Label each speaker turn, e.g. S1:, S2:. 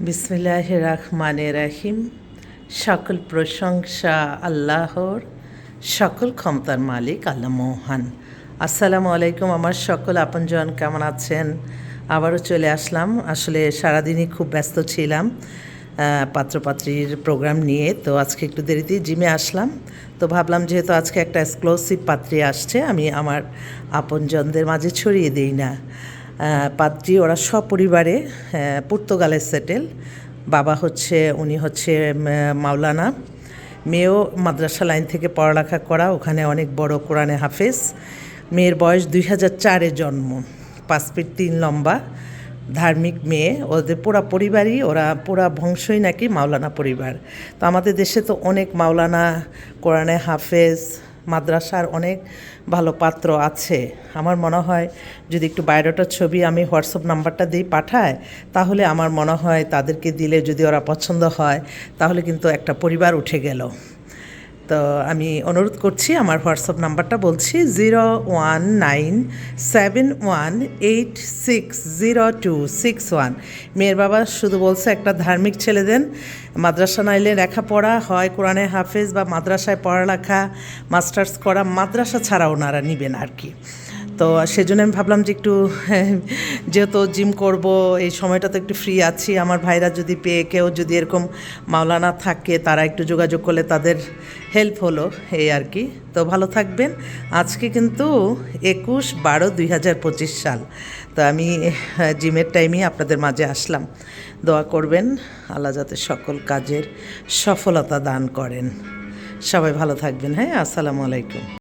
S1: বিসমিল্লাহির রহমানির রহিম। সকল প্রশংসা আল্লাহর, সকল ক্ষমতার মালিক আল্লাহ মহান। আসসালামু আলাইকুম আমার সকল আপনজন, কেমন আছেন? আবারও চলে আসলাম। আসলে সারাদিনই খুব ব্যস্ত ছিলাম পাত্রপাত্রীর প্রোগ্রাম নিয়ে, তো আজকে একটু দেরিতেই জিমে আসলাম। তো ভাবলাম যেহেতু আজকে একটা এক্সক্লুসিভ পাত্রী আসছে, আমি আমার আপনজনদের মাঝে ছড়িয়ে দিই না। পাত্রী ওরা সপরিবারে পর্তুগালে সেটেল। বাবা উনি হচ্ছে মাওলানা, মেয়েও মাদ্রাসা লাইন থেকে পড়ালেখা করা, ওখানে অনেক বড় কোরআনে হাফেজ। মেয়ের বয়স 2004-এ জন্ম, 5 ফিট 3 লম্বা, ধার্মিক মেয়ে। ওদের পুরা পরিবারই, ওরা পুরা বংশই নাকি মাওলানা পরিবার। তো আমাদের দেশে তো অনেক মাওলানা, কোরআনে হাফেজ, মাদ্রাসার অনেক ভালো পাত্র আছে। আমার মনে হয় যদি একটু বায়োডাটার ছবি আমি হোয়াটসঅ্যাপ নাম্বারটা দিয়ে পাঠায়, তাহলে আমার মনে হয় তাদেরকে দিলে যদি ওরা পছন্দ হয়, তাহলে কিন্তু একটা পরিবার উঠে গেল। তো আমি অনুরোধ করছি, আমার হোয়াটসঅ্যাপ নাম্বারটা বলছি 01971860261। মেয়ের বাবা শুধু বলছে একটা ধার্মিক ছেলে দেন, মাদ্রাসা নাইলে লেখাপড়া হয় কোরআনে হাফেজ বা মাদ্রাসায় পড়ালেখা মাস্টার্স করা, মাদ্রাসা ছাড়া ওনারা নিবেন আর কি। তো সেজন্য আমি ভাবলাম যে একটু যেহেতু জিম করব, এই সময়টা তো একটু ফ্রি আছি, আমার ভাইরা যদি পেয়ে কেউ যদি এরকম মাওলানা থাকে, তারা একটু যোগাযোগ করলে তাদের হেল্প হলো, এই আর কি। তো ভালো থাকবেন। আজকে কিন্তু 21/12/2025 সাল। তো আমি জিমের টাইমেই আপনাদের মাঝে আসলাম। দোয়া করবেন আল্লাহ যাতে সকল কাজের সফলতা দান করেন। সবাই ভালো থাকবেন। হ্যাঁ, আসসালামু আলাইকুম।